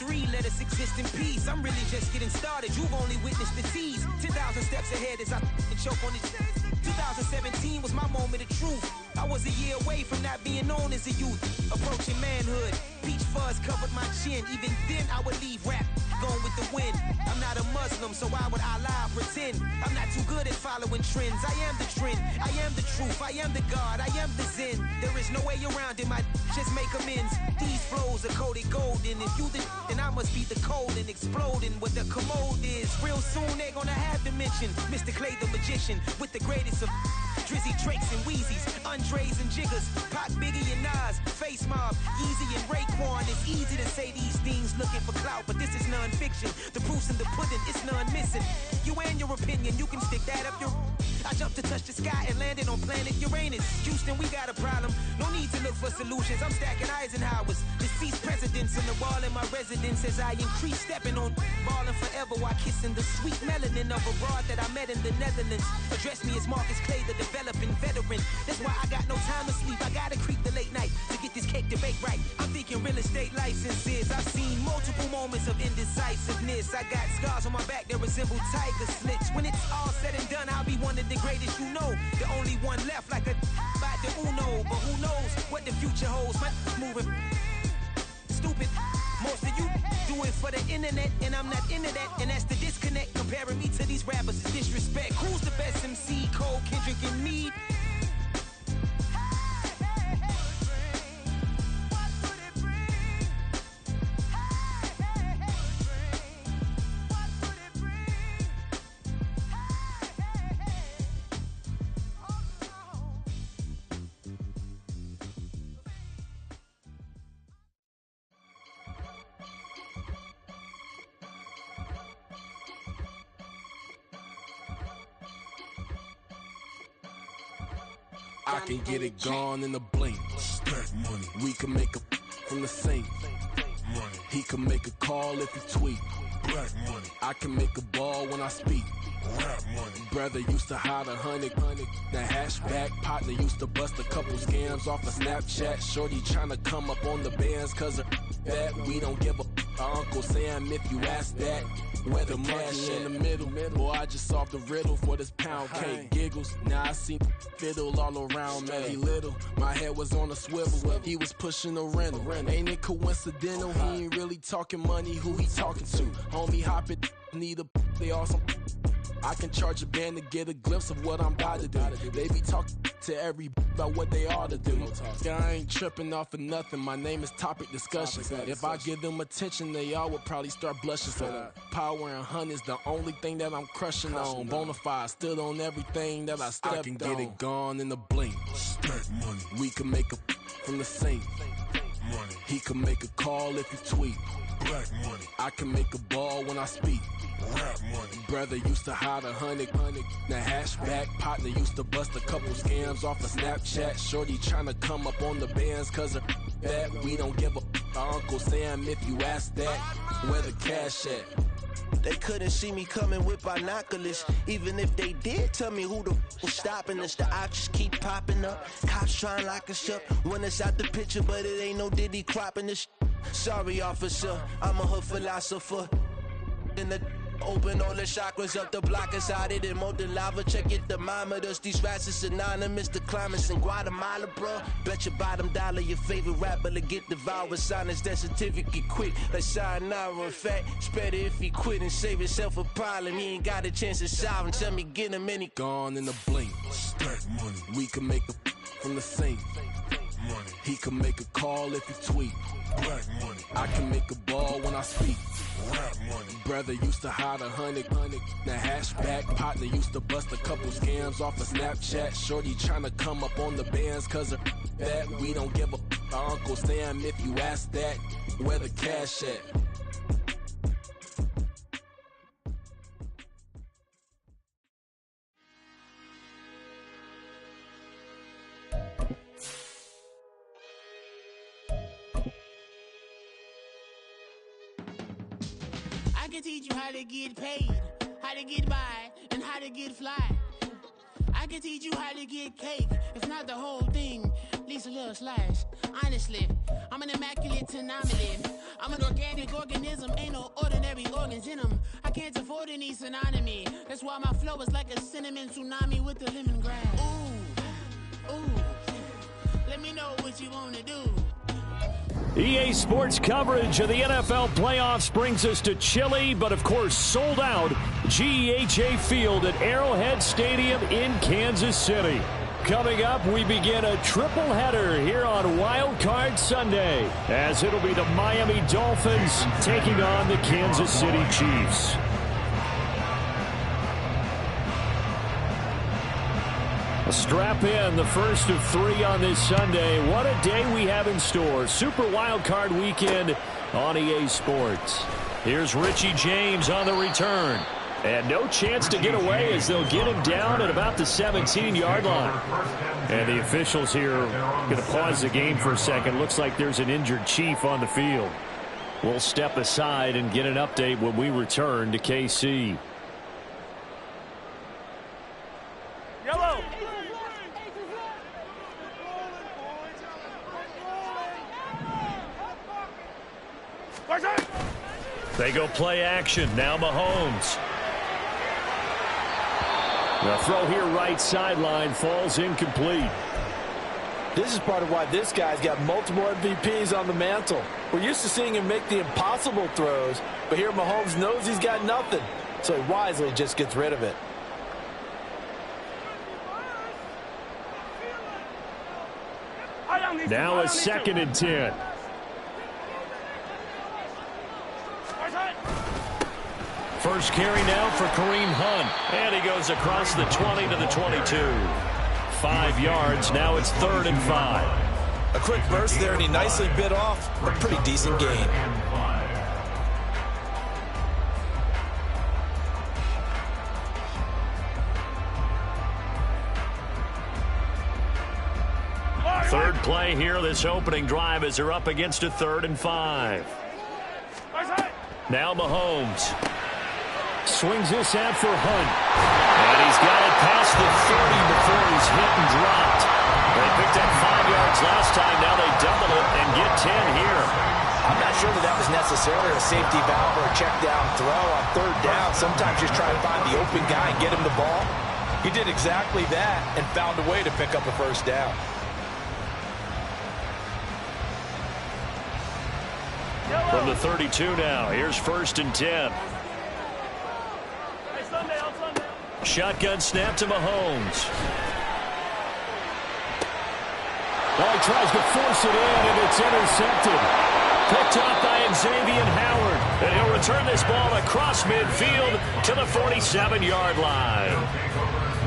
free, let us exist in peace. I'm really just getting started, you've only witnessed the tease. 10,000 steps ahead as I choke on it. 2017 was my moment of truth. I was a year away from not being known as a youth. Approaching manhood, peach fuzz covered my chin. Even then I would leave rap going with the wind. I'm not a Muslim, so why would I lie or pretend? I'm not too good at following trends. I am the trend, I am the truth, I am the God, I am the Zen. There is no way around it, my just make amends. These flows are coated golden. If you the then I must be the cold and exploding what the commode is. Real soon they gonna have to mention Mr. Clay the magician with the greatest of Drizzy, Drakes, and Wheezies, Andres and Jiggers, Pac, Biggie, and Nas, Face Mob, Yeezy, and Raekwon. It's easy to say these things looking for clout, but this is non-fiction. The proof's in the pudding, it's none missing. You and your opinion, you can stick that up your... I jumped to touch the sky and landed on planet Uranus. Houston, we got a problem. No need to look for solutions. I'm stacking Eisenhowers. Deceased presidents in the wall in my residence as I increase stepping on ballin' forever while kissing the sweet melanin of a broad that I met in the Netherlands. Address me as Marcus Clay, the developing veteran. That's why I got no time to sleep. I gotta creep the late night to get this cake to bake right. I'm thinking real estate licenses. I've seen multiple moments of indecisiveness. I got scars on my back that resemble tiger slits. When it's all said and done, I'll be one of the greatest you know. The only one left like a by the Uno. But who knows what the future holds. My moving stupid. Most of you do it for the internet, and I'm not into that. And that's the disconnect. Comparing me to these rappers is disrespect. Who's the best MC? Cole, Kendrick, and me? I can get it gone in a blink. Stack money. We can make a from the sink. Money. He can make a call if he tweet. Black money. I can make a ball when I speak. Rap money. Brother used to hide 100. The hashback partner used to bust a couple scams off of Snapchat. Shorty tryna come up on the bands cause of that. We don't give a Uncle Sam if you ask that. Where the cash in the middle. Boy, I just solved the riddle for this pound cake. Giggles, now I see fiddle all around me. He little, my head was on a swivel. He was pushing a rental. Ain't it coincidental? He ain't really talking money. Who he talking to? Homie, hop it, need a they awesome. I can charge a band to get a glimpse of what I'm about to do. They be talking to every about what they ought to do. I ain't tripping off of nothing. My name is Topic Discussion. If I give them attention, they all would probably start blushing. So power and hunt is the only thing that I'm crushing on. Bonafide stood on everything that I stepped on. I can get it gone in a blink. Stack money. We can make a from the sink. Money. He can make a call if he tweet. Black money. I can make a ball when I speak. Rap money. Brother used to hide 100. The hashback partner used to bust a couple scams off of Snapchat. Shorty tryna come up on the bands cause of that. We don't give a Uncle Sam if you ask that. Where the cash at? They couldn't see me coming with binoculars. Even if they did tell me who the was stopping us, the options keep popping up. Cops trying to lock us up. When it's out the picture, but it ain't no Diddy cropping this. Sorry, officer, I'm a hood philosopher. In the open all the chakras up the block inside it and molten lava. Check your thermometers. These rats is synonymous to climates in Guatemala, bro. Bet your bottom dollar your favorite rapper to get devoured. Sign his death certificate quick. Like sayonara. In fact, it's better if he quit and save himself a problem. He ain't got a chance to solve and tell me get him any. Gone in a blink. Stack money. We can make a from the sink. Money. He can make a call if he tweet. Black money. I can make a ball when I speak. Rap money. Brother used to hide 100. The hashback partner used to bust a couple scams off of Snapchat. Shorty tryna come up on the bands cause of that. We don't give a Uncle Sam if you ask that. Where the cash at? I can teach you how to get paid, how to get by, and how to get fly. I can teach you how to get cake, if not the whole thing, at least a little slice. Honestly, I'm an immaculate anomaly. I'm an organic organism, ain't no ordinary organs in them. I can't afford any synonymy. That's why my flow is like a cinnamon tsunami with the lemongrass. Ooh, ooh, let me know what you wanna do. EA Sports coverage of the NFL playoffs brings us to chilly, but of course sold out GEHA Field at Arrowhead Stadium in Kansas City. Coming up, we begin a triple header here on Wild Card Sunday, as it'll be the Miami Dolphins taking on the Kansas City Chiefs. Strap in, the first of 3 on this Sunday. What a day we have in store. Super Wild Card Weekend on EA Sports. Here's Richie James on the return. And no chance to get away as they'll get him down at about the 17-yard line. And the officials here are going to pause the game for a second. Looks like there's an injured Chief on the field. We'll step aside and get an update when we return to KC. Yellow. They go play action. Now Mahomes. The throw here right sideline falls incomplete. This is part of why this guy's got multiple MVPs on the mantle. We're used to seeing him make the impossible throws, but here Mahomes knows he's got nothing, so he wisely just gets rid of it. Now a 2nd and 10. First carry now for Kareem Hunt. And he goes across the 20 to the 22. 5 yards. Now it's 3rd and 5. A quick burst there, and he nicely bit off a pretty decent gain. Third play here, this opening drive, as they're up against a 3rd and 5. Now Mahomes swings this out for Hunt. And he's got it past the 30 before he's hit and dropped. They picked up 5 yards last time. Now they double it and get 10 here. I'm not sure that was necessarily a safety valve or a check down throw on 3rd down. Sometimes just try to find the open guy and get him the ball. He did exactly that and found a way to pick up a 1st down. From the 32 now, here's 1st and 10. Shotgun snap to Mahomes. Well, he tries to force it in, and it's intercepted. Picked up by Xavier Howard. And he'll return this ball across midfield to the 47-yard line.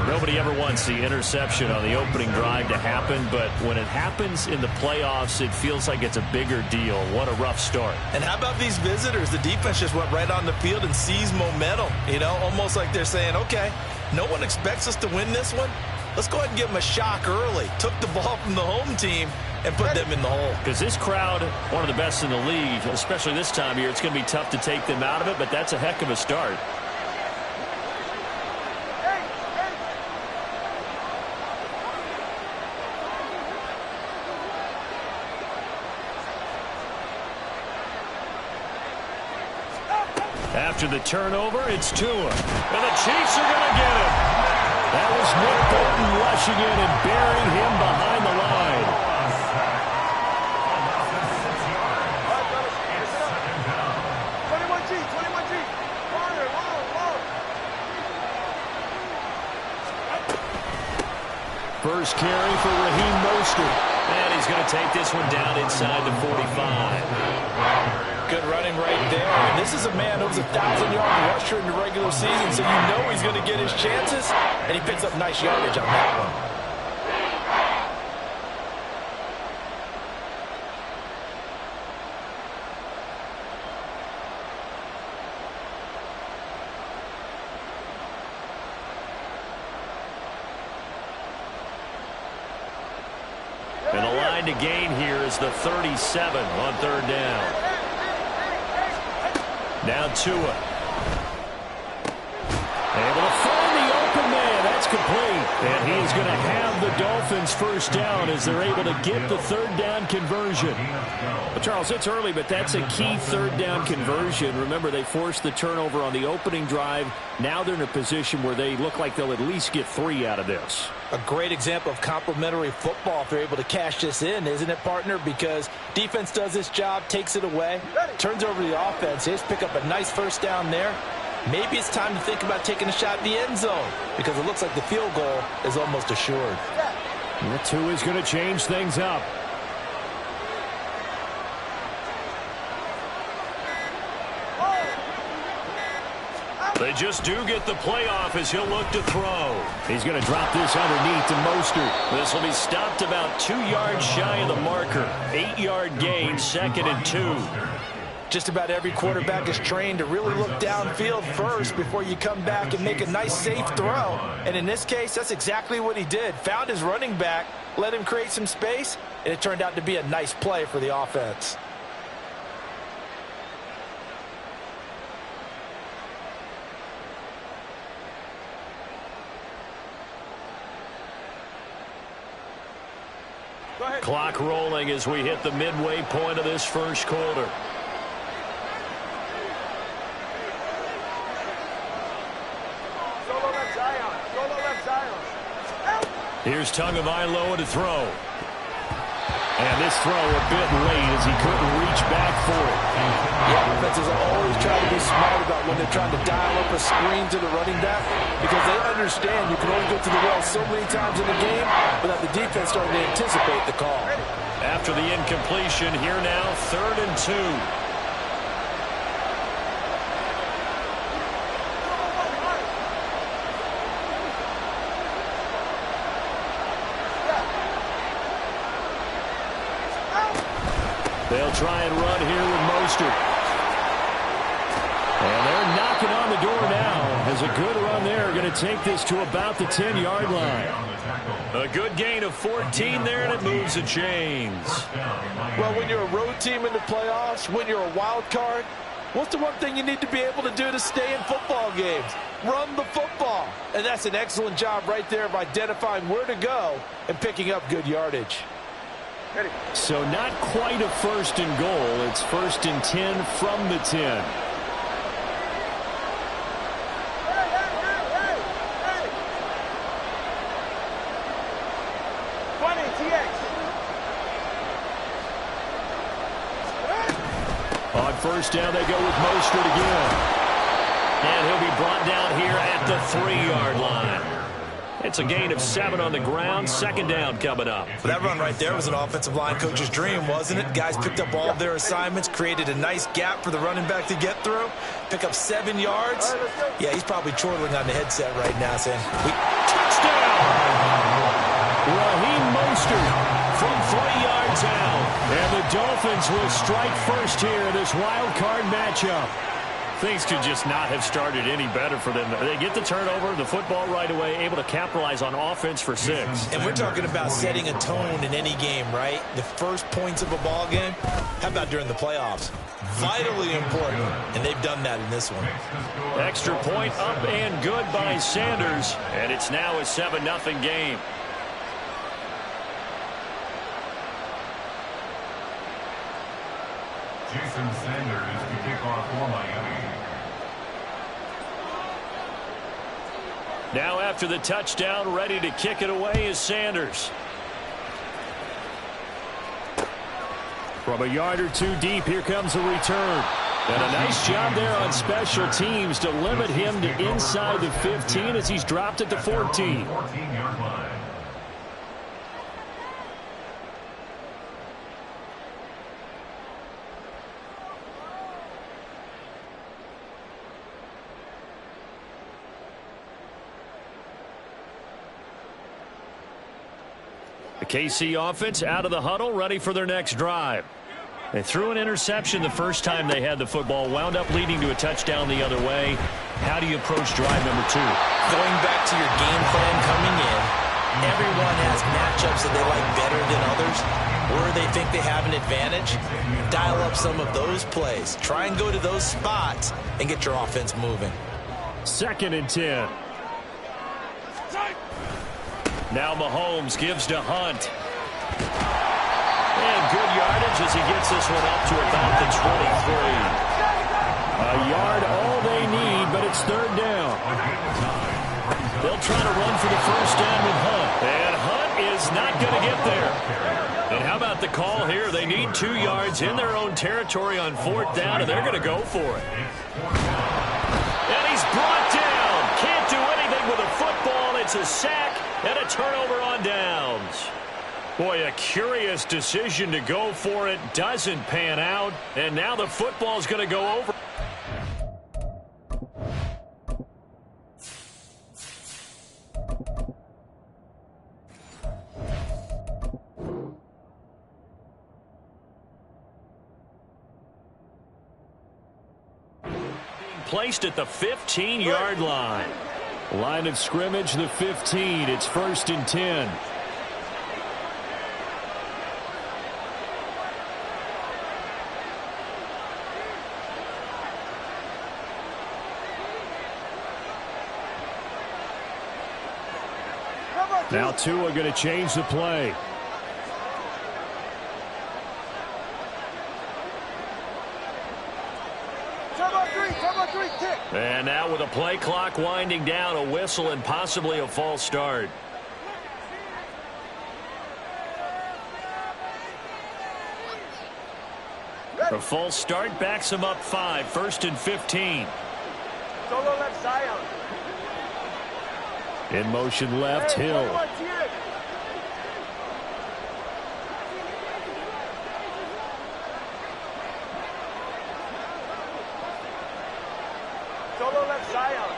Nobody ever wants the interception on the opening drive to happen, but when it happens in the playoffs, it feels like it's a bigger deal. What a rough start. And how about these visitors? The defense just went right on the field and seized momentum. You know, almost like they're saying, okay, no one expects us to win this one. Let's go ahead and give them a shock early. Took the ball from the home team and put them in the hole. Because this crowd, one of the best in the league, especially this time of year, it's going to be tough to take them out of it, but that's a heck of a start. After the turnover, it's Tua. And the Chiefs are going to get him. That was Nick Bolton rushing in and burying him behind the line. First carry for Raheem Mostert. And he's going to take this one down inside the 45. Good running right there. And this is a man who was a 1,000-yard rusher in the regular season, so you know he's going to get his chances, and he picks up nice yardage on that one. And the line to gain here is the 37 on 3rd down. Now Tua. Able to find the open man. That's complete. And he is going to have the Dolphins first down as they're able to get the third down conversion. But Charles, it's early, but that's a key third down conversion. Remember, they forced the turnover on the opening drive. Now they're in a position where they look like they'll at least get 3 out of this. A great example of complementary football if they're able to cash this in, isn't it, partner? Because defense does this job, takes it away, turns over to the offense. They just pick up a nice first down there. Maybe it's time to think about taking a shot at the end zone because it looks like the field goal is almost assured. And the 2 is going to change things up. They just do get the playoff as he'll look to throw. He's going to drop this underneath to Mostert. This will be stopped about 2 yards shy of the marker. 8-yard gain, 2nd and 2. Just about every quarterback is trained to really look downfield first before you come back and make a nice, safe throw. And in this case, that's exactly what he did. Found his running back, let him create some space, and it turned out to be a nice play for the offense. Clock rolling as we hit the midway point of this first quarter. Here's Tagovailoa to throw. And this throw a bit late as he couldn't reach back for it. Yeah, defenses always try to be smart about when they're trying to dial up a screen to the running back because they understand you can only go to the well so many times in the game without the defense starting to anticipate the call. After the incompletion, here now, 3rd and 2. They'll try and run here with Mostert. And they're knocking on the door now. As a good run there, going to take this to about the 10-yard line. A good gain of 14 there, and it moves the chains. Well, when you're a road team in the playoffs, when you're a wild card, what's the one thing you need to be able to do to stay in football games? Run the football. And that's an excellent job right there of identifying where to go and picking up good yardage. So not quite a 1st and goal. It's 1st and 10 from the 10. On 1st down, they go with Mostert again. And he'll be brought down here at the 3-yard line. It's a gain of 7 on the ground. 2nd down coming up. That run right there was an offensive line coach's dream, wasn't it? Guys picked up all of their assignments, created a nice gap for the running back to get through, pick up 7 yards. Yeah, he's probably chortling on the headset right now saying, touchdown! Raheem Mostert from 3 yards out. And the Dolphins will strike first here in this wild card matchup. Things could just not have started any better for them. They get the turnover, the football right away, able to capitalize on offense for 6. And we're talking about setting a tone in any game, right? The first points of a ball game. How about during the playoffs? Vitally important, and they've done that in this one. Extra point up and good by Sanders, and it's now a 7-0 game. Jason Sanders to kick off for Miami. Now after the touchdown, ready to kick it away is Sanders. From a yard or 2 deep, here comes the return. And a nice job there on special teams to limit him to inside the 15 as he's dropped at the 14. 14-yard line. The KC offense out of the huddle, ready for their next drive. They threw an interception the first time they had the football, wound up leading to a touchdown the other way. How do you approach drive number 2? Going back to your game plan coming in, everyone has matchups that they like better than others. Where they think they have an advantage, dial up some of those plays. Try and go to those spots and get your offense moving. 2nd and 10. Now Mahomes gives to Hunt. And good yardage as he gets this one up to about the 23. A yard all they need, but it's third down. They'll try to run for the first down with Hunt. And Hunt is not going to get there. And how about the call here? They need 2 yards in their own territory on fourth down, and they're going to go for it. And he's brought down. Can't do anything with a football. It's a sack and a turnover on downs. Boy, a curious decision to go for it. Doesn't pan out. And now the football's going to go over. Placed at the 15-yard line. Line of scrimmage, the 15. It's 1st and 10. Now Tua going to change the play. And now with a play clock winding down, a whistle and possibly a false start. A false start backs him up 5, 1st and 15. Solo left Zion. In motion left, Hill. Solo left Zion.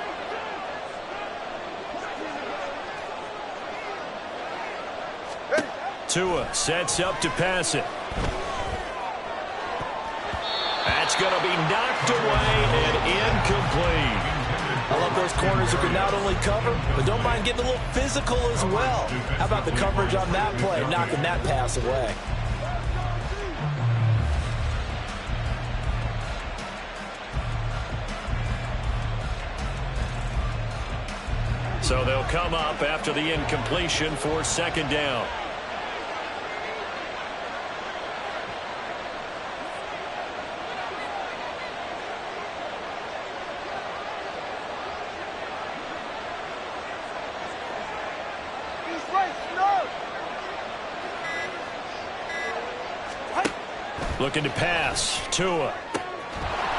Tua sets up to pass it. That's going to be knocked away and incomplete. I love those corners who can not only cover, but don't mind getting a little physical as well. How about the coverage on that play, knocking that pass away? So they'll come up after the incompletion for 2nd down. Looking to pass. Tua.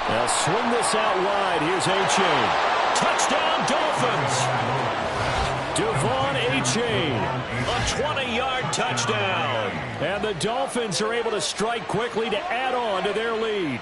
They'll swing this out wide. Here's A-Chain. Touchdown, Dolphins. Devon A-Chain. A 20-yard touchdown. And the Dolphins are able to strike quickly to add on to their lead.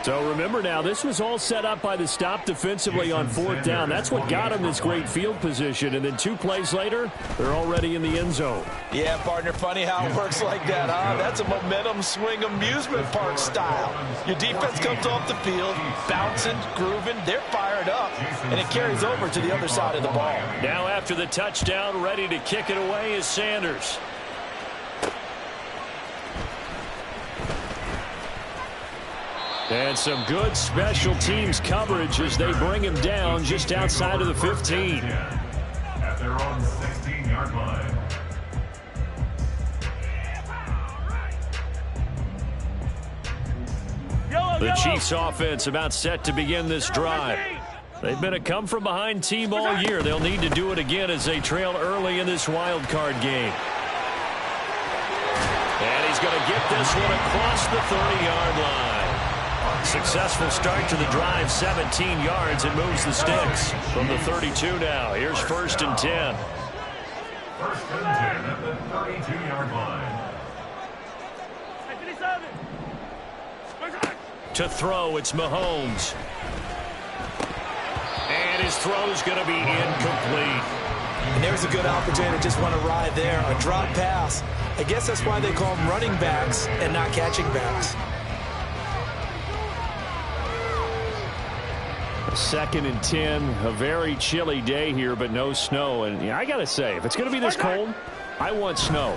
So remember now, this was all set up by the stop defensively on 4th down. That's what got them this great field position. And then 2 plays later, they're already in the end zone. Yeah, partner, funny how it works like that, huh? That's a momentum swing amusement park style. Your defense comes off the field, bouncing, grooving, they're fired up, and it carries over to the other side of the ball. Now after the touchdown, ready to kick it away is Sanders. And some good special teams coverage as they bring him down just outside of the 15. At their own 16-yard line. The Chiefs offense about set to begin this drive. They've been a come-from-behind team all year. They'll need to do it again as they trail early in this wild card game. And he's going to get this one across the 30-yard line. Successful start to the drive, 17 yards, and moves the sticks from the 32 now. Here's 1st and 10. 1st and 10 at the 32-yard line. To throw, it's Mahomes. And his throw's going to be incomplete. And there's a good opportunity to just want to ride there. A drop pass. I guess that's why they call them running backs and not catching backs. 2nd and 10, a very chilly day here, but no snow. And I got to say, if it's going to be this cold, I want snow.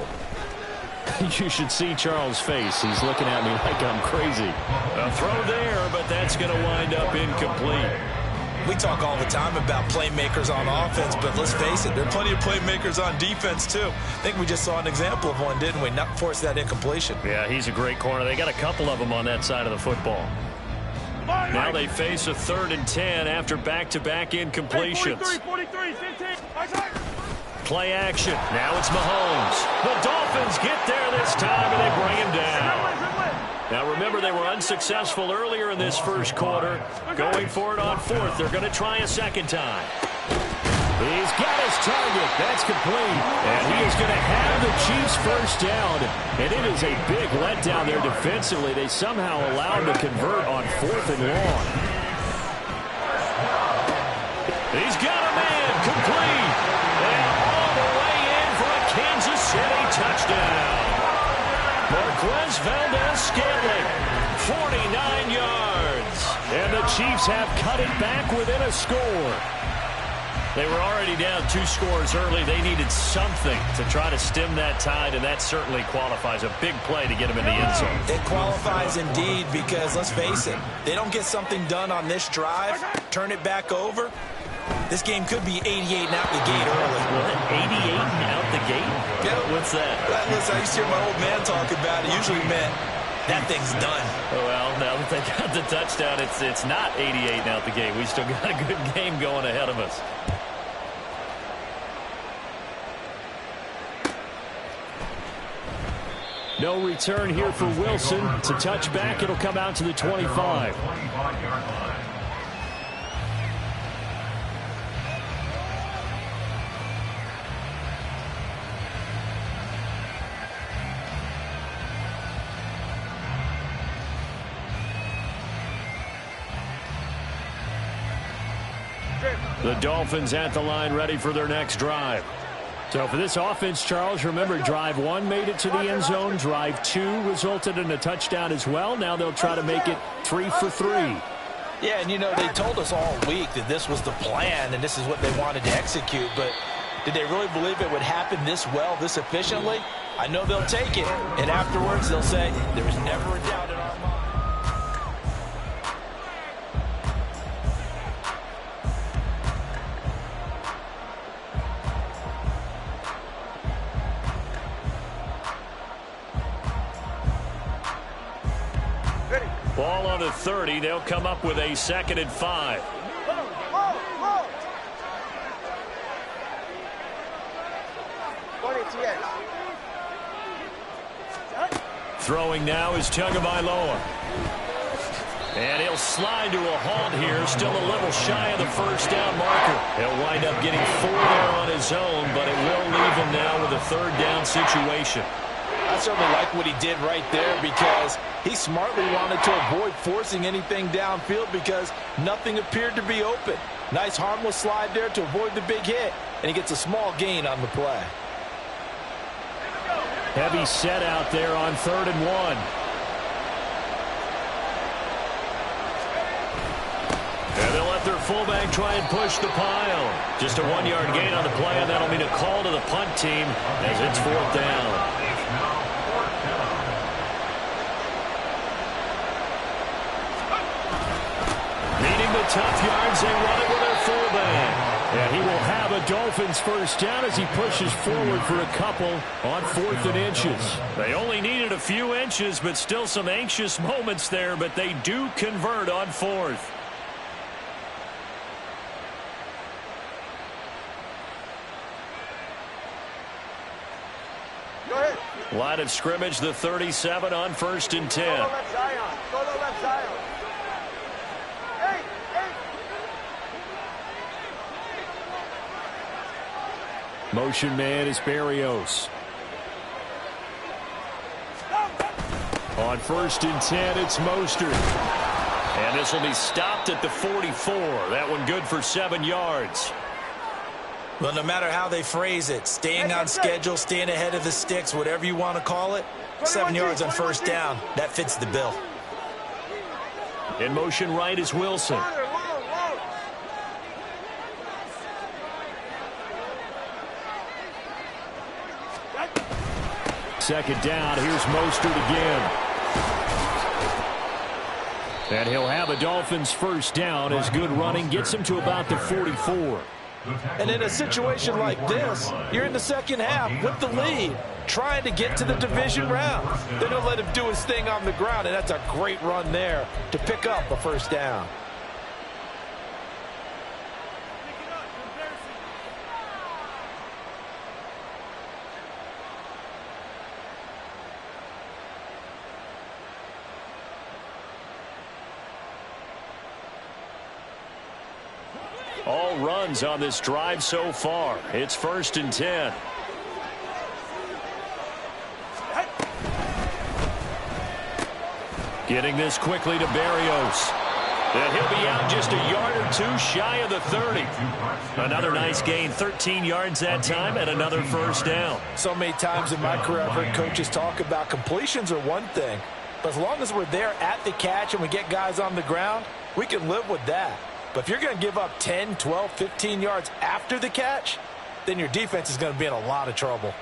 You should see Charles' face. He's looking at me like I'm crazy. A throw there, but that's going to wind up incomplete. We talk all the time about playmakers on offense, but let's face it, there are plenty of playmakers on defense too. I think we just saw an example of one, didn't we? Not force that incompletion. Yeah, he's a great corner. They got a couple of them on that side of the football. Now they face a 3rd and 10 after back-to-back incompletions. 43, 15. Play action. Now it's Mahomes. The Dolphins get there this time, and they bring him down. Now remember, they were unsuccessful earlier in this first quarter. Going for it on 4th. They're going to try a second time. He's got his target. That's complete. And he is going to have the Chiefs first down. And it is a big letdown there defensively. They somehow allowed him to convert on 4th and long. He's got a man complete. And all the way in for a Kansas City touchdown. Marquez Valdes-Scantling, 49 yards. And the Chiefs have cut it back within a score. They were already down 2 scores early. They needed something to try to stem that tide, and that certainly qualifies. A big play to get them in the end zone. It qualifies indeed because, let's face it, they don't get something done on this drive, turn it back over, this game could be 88 and out the gate early. What? 88 and out the gate? Yeah. What's that? Listen, I used to hear my old man talk about it. Usually meant that thing's done. Well, now that they got the touchdown, it's not 88 and out the gate. We still got a good game going ahead of us. No return here for Wilson. It's a touchback. It'll come out to the 25. The Dolphins at the line, ready for their next drive. So for this offense, Charles, remember, drive 1 made it to the end zone. Drive 2 resulted in a touchdown as well. Now they'll try to make it 3 for 3. Yeah, and you know, they told us all week that this was the plan and this is what they wanted to execute. But did they really believe it would happen this well, this efficiently? I know they'll take it. And afterwards, they'll say, there was never a doubt in our mind. Ball on the 30. They'll come up with a 2nd and 5. Throwing now is Tagovailoa. And he'll slide to a halt here. Still a little shy of the first down marker. He'll wind up getting 4 there on his own, but it will leave him now with a 3rd down situation. I certainly like what he did right there because he smartly wanted to avoid forcing anything downfield because nothing appeared to be open. Nice harmless slide there to avoid the big hit, and he gets a small gain on the play. Heavy set out there on 3rd and 1. And they'll let their fullback try and push the pile. Just a 1-yard gain on the play, and that'll mean a call to the punt team as it's 4th down. Needing the tough yards, they run it with their fullback. And he will have a Dolphins first down as he pushes forward for a couple on 4th and inches. They only needed a few inches, but still some anxious moments there, but they do convert on 4th. Go ahead. Line of scrimmage, the 37 on 1st and 10. Go to left Zion. Go to left Zion. Motion man is Berrios. On 1st and 10, it's Mostert. And this will be stopped at the 44. That one good for 7 yards. Well, no matter how they phrase it, staying on schedule, staying ahead of the sticks, whatever you want to call it, 7 yards on 1st down, that fits the bill. In motion right is Wilson. Second down, here's Mostert again. And he'll have a Dolphins first down as good running gets him to about the 44. And in a situation like this, you're in the second half with the lead, trying to get to the division round. They don't let him do his thing on the ground, and that's a great run there to pick up a first down. All runs on this drive so far. It's 1st and 10. Getting this quickly to Berrios. And he'll be out just a yard or two shy of the 30. Another nice gain, 13 yards that time, and another first down. So many times in my career I've heard coaches talk about completions are one thing, but as long as we're there at the catch and we get guys on the ground, we can live with that. But if you're going to give up 10, 12, 15 yards after the catch, then your defense is going to be in a lot of trouble.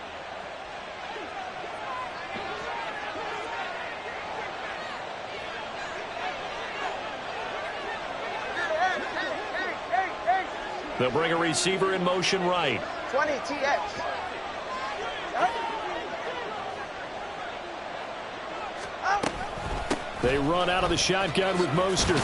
They'll bring a receiver in motion right. 20 TX. They run out of the shotgun with Mostert.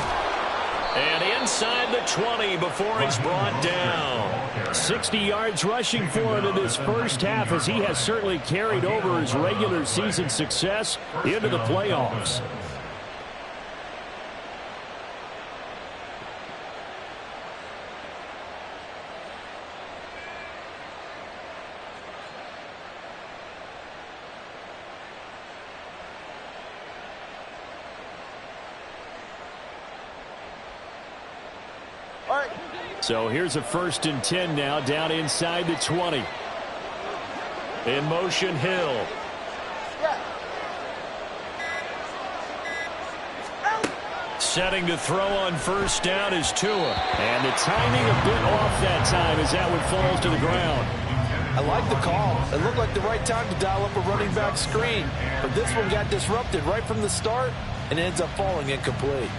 And inside the 20 before he's brought down. 60 yards rushing for him in this first half, as he has certainly carried over his regular season success into the playoffs. So here's a 1st and 10 now, down inside the 20. In motion, Hill. Setting to throw on first down is Tua. And the timing a bit off that time as that one falls to the ground. I like the call. It looked like the right time to dial up a running back screen. But this one got disrupted right from the start and ends up falling incomplete.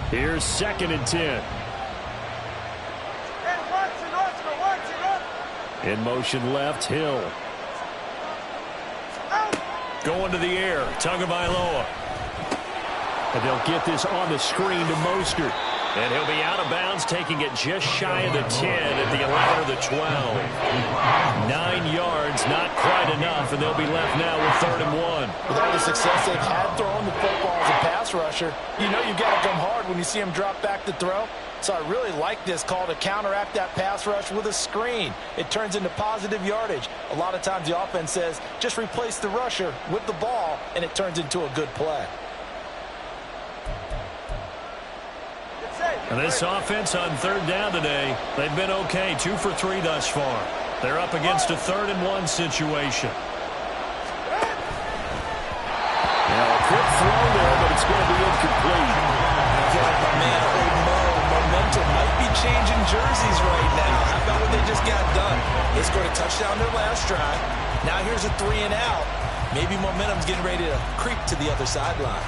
Here's 2nd and 10. In motion left, Hill. Going to the air, Tagovailoa. And they'll get this on the screen to Mostert. And he'll be out of bounds, taking it just shy of the 10 at the 11 or the 12. 9 yards, not quite enough, and they'll be left now with 3rd and 1. With all the success they've had throwing the football as a pass rusher, you know you've got to come hard when you see him drop back to throw. So I really like this call to counteract that pass rush with a screen. It turns into positive yardage. A lot of times the offense says, just replace the rusher with the ball, and it turns into a good play. And this offense on 3rd down today, they've been okay, 2 for 3 thus far. They're up against a 3rd and 1 situation. Now a quick throw there, but it's going to be incomplete. I feel like my man, old Mo, momentum might be changing jerseys right now. How about what they just got done? They scored a touchdown their last drive. Now here's a 3 and out. Maybe momentum's getting ready to creep to the other sideline.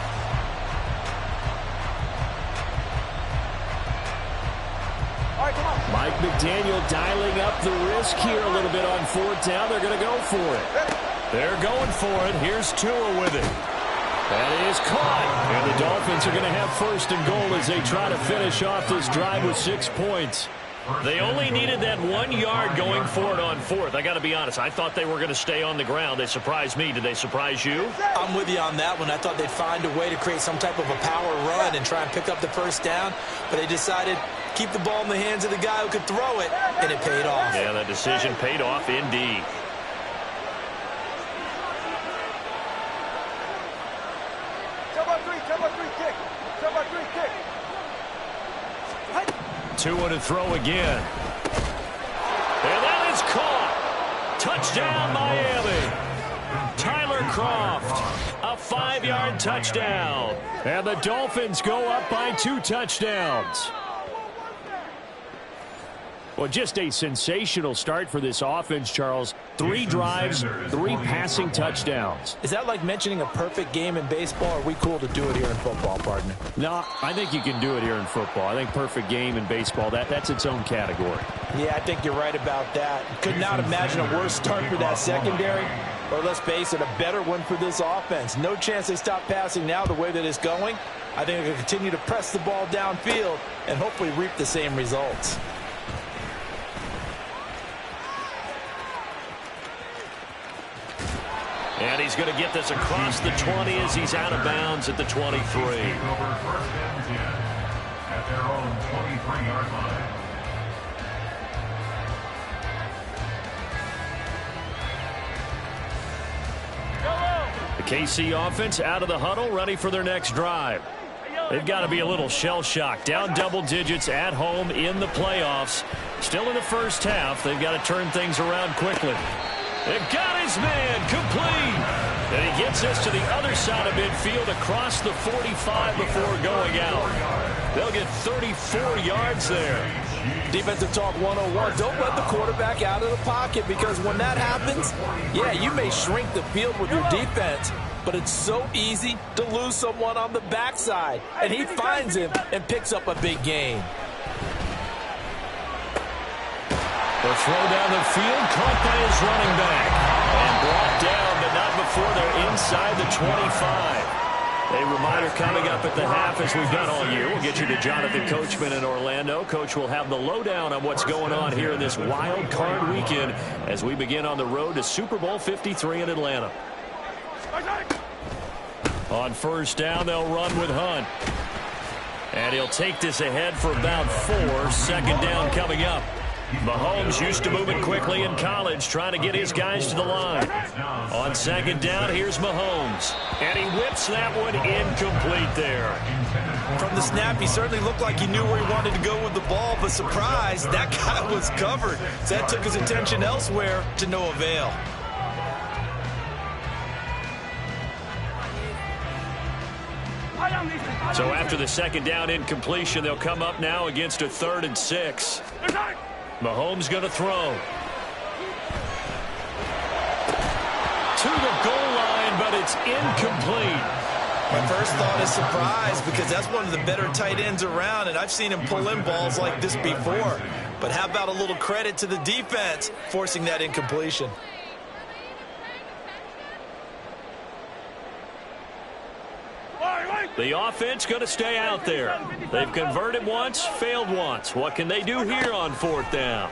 Mike McDaniel dialing up the risk here a little bit on 4th down. They're going to go for it. They're going for it. Here's Tua with it. That is caught. And the Dolphins are going to have 1st and goal as they try to finish off this drive with 6 points. They only needed that 1 yard going for it on 4th. I got to be honest, I thought they were going to stay on the ground. They surprised me. Did they surprise you? I'm with you on that one. I thought they'd find a way to create some type of a power run and try and pick up the first down, but they decided keep the ball in the hands of the guy who could throw it, and it paid off. Yeah, that decision paid off indeed. Tua to throw again. And that is caught. Touchdown, Miami. Tyler Kroft, a 5-yard touchdown. And the Dolphins go up by 2 touchdowns. Well, just a sensational start for this offense, Charles. 3 drives, 3 passing touchdowns. Is that like mentioning a perfect game in baseball, or are we cool to do it here in football, partner? No, I think you can do it here in football. I think perfect game in baseball, that's its own category. Yeah, I think you're right about that. Could not imagine a worse start for that secondary, or let's face it, a better one for this offense. No chance they stop passing now the way that it's going. I think they'll continue to press the ball downfield and hopefully reap the same results. And he's going to get this across the 20 as he's out of bounds at the 23. Take over 1st and 10 at their own 23-yard line. The KC offense out of the huddle, ready for their next drive. They've got to be a little shell-shocked. Down double digits at home in the playoffs. Still in the first half. They've got to turn things around quickly. They've got his man complete. And he gets us to the other side of midfield across the 45 before going out. They'll get 34 yards there. Defensive talk 101. Don't let the quarterback out of the pocket, because when that happens, yeah, you may shrink the field with your defense, but it's so easy to lose someone on the backside. And he finds him and picks up a big gain. The throw down the field, caught by his running back. And brought down, but not before they're inside the 25. A reminder coming up at the half, as we've done all year. We'll get you to Jonathan Coachman in Orlando. Coach will have the lowdown on what's going on here in this wild card weekend as we begin on the road to Super Bowl 53 in Atlanta. On first down, they'll run with Hunt. And he'll take this ahead for about 4. 2nd down coming up. Mahomes used to moving quickly in college, trying to get his guys to the line. On 2nd down, here's Mahomes. And he whips that one incomplete there. From the snap, he certainly looked like he knew where he wanted to go with the ball, but surprise, that guy was covered. So that took his attention elsewhere to no avail. So after the 2nd down incompletion, they'll come up now against a 3rd and 6. Mahomes going to throw. To the goal line, but it's incomplete. My first thought is surprise, because that's one of the better tight ends around, and I've seen him pull in balls like this before. But how about a little credit to the defense forcing that incompletion? The offense going to stay out there. They've converted once, failed once. What can they do here on 4th down?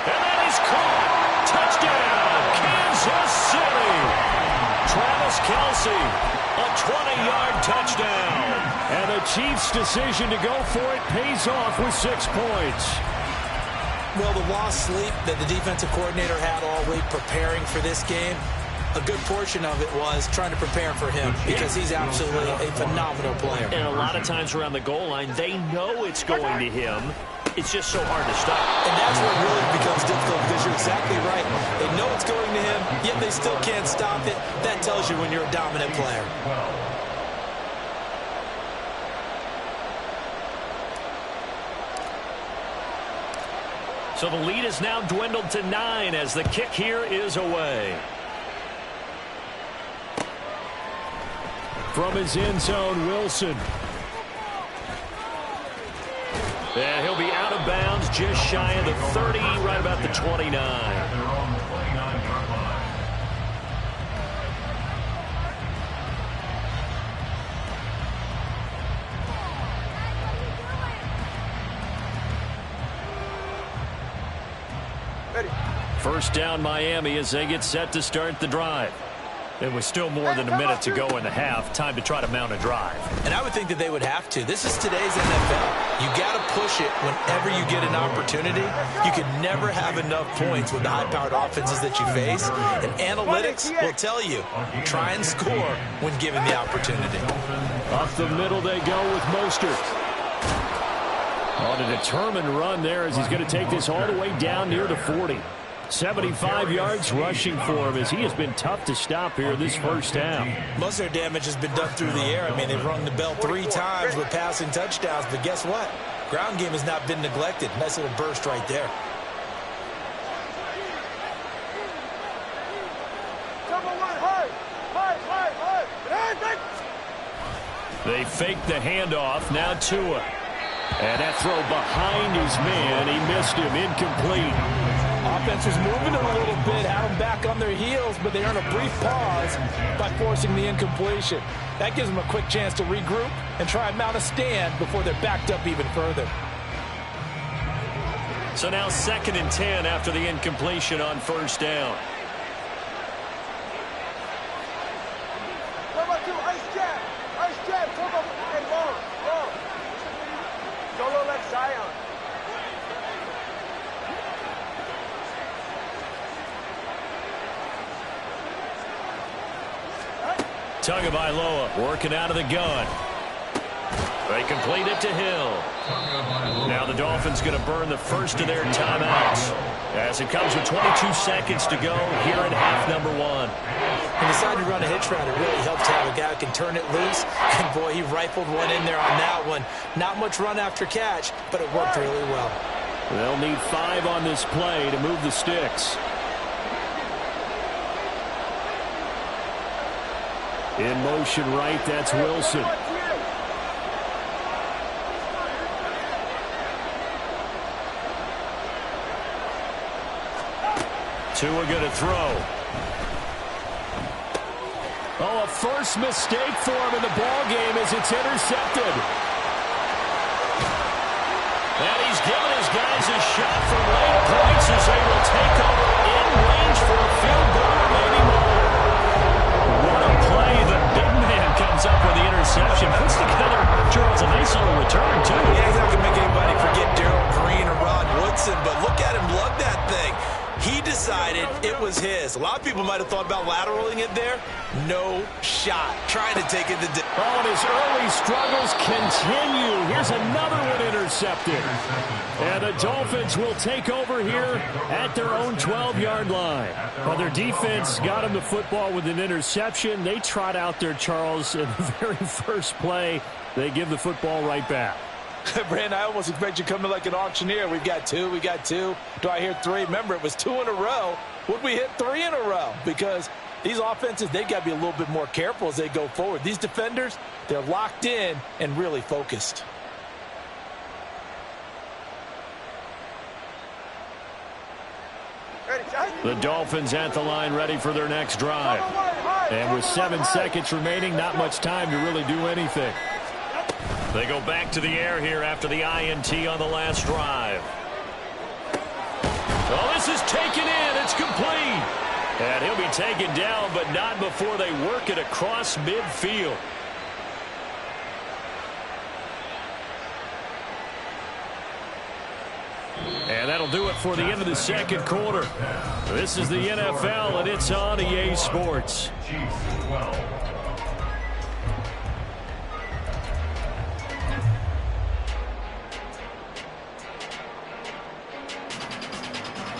And that is caught. Touchdown, Kansas City. Travis Kelce, a 20-yard touchdown. And the Chiefs' decision to go for it pays off with 6 points. Well, the lost sleep that the defensive coordinator had all week preparing for this game, a good portion of it was trying to prepare for him, because he's absolutely a phenomenal player. And a lot of times around the goal line, they know it's going to him. It's just so hard to stop. And that's where it really becomes difficult, because you're exactly right. They know it's going to him, yet they still can't stop it. That tells you when you're a dominant player. So the lead is now dwindled to 9 as the kick here is away. From his end zone, Wilson. And he'll be out of bounds just shy of the 30, right about the 29. First down, Miami, as they get set to start the drive. There was still more than a minute to go in the half. Time to try to mount a drive. And I would think that they would have to. This is today's NFL. You got to push it whenever you get an opportunity. You can never have enough points with the high-powered offenses that you face. And analytics will tell you, try and score when given the opportunity. Up the middle they go with Mostert. On a determined run there as he's going to take this all the way down near the 40. 75 yards rushing for him as he has been tough to stop here this first half. Most of their damage has been done through the air. I mean, they've rung the bell 3 times with passing touchdowns, but guess what? Ground game has not been neglected. Nice little burst right there. They fake the handoff. Now Tua. And that throw behind his man. He missed him. Incomplete. Offense was moving a little bit, had them back on their heels, but they earned a brief pause by forcing the incompletion. That gives them a quick chance to regroup and try and mount a stand before they're backed up even further. So now 2nd and 10 after the incompletion on first down. Tagovailoa working out of the gun. They complete it to Hill. Now the Dolphins going to burn the first of their timeouts as it comes with 22 seconds to go here in half number 1. He decided to run a hitch route. It really helps to have a guy who can turn it loose. And, boy, he rifled one in there on that one. Not much run after catch, but it worked really well. They'll need 5 on this play to move the sticks. In motion right, that's Wilson. Tua going to throw. Oh, a first mistake for him in the ball game as it's intercepted. And he's given his guys a shot from late points as they will take over in range for a field goal or maybe more. What a play. The big man comes up with the interception. Puts together, Charles, a nice little return, too. Yeah, he's not going to make anybody forget Darrell Green or Rod Woodson, but look at him lug that thing. He decided it was his. A lot of people might have thought about lateraling it there. No shot. Trying to take it to... Oh, and his early struggles continue. Here's another one intercepted. And the Dolphins will take over here at their own 12-yard line. Well, their defense got him the football with an interception. They trot out there, Charles, in the very first play. They give the football right back. Brandon, I almost expect you coming like an auctioneer. We've got 2, we got 2. Do I hear 3? Remember, it was 2 in a row. Would we hit 3 in a row? Because these offenses, they've got to be a little bit more careful as they go forward. These defenders, they're locked in and really focused. The Dolphins at the line ready for their next drive. And with 7 seconds remaining, not much time to really do anything. They go back to the air here after the INT on the last drive. Oh, this is taken in. It's complete. And he'll be taken down, but not before they work it across midfield. And that'll do it for the end of the second quarter. This is the NFL, and it's on EA Sports.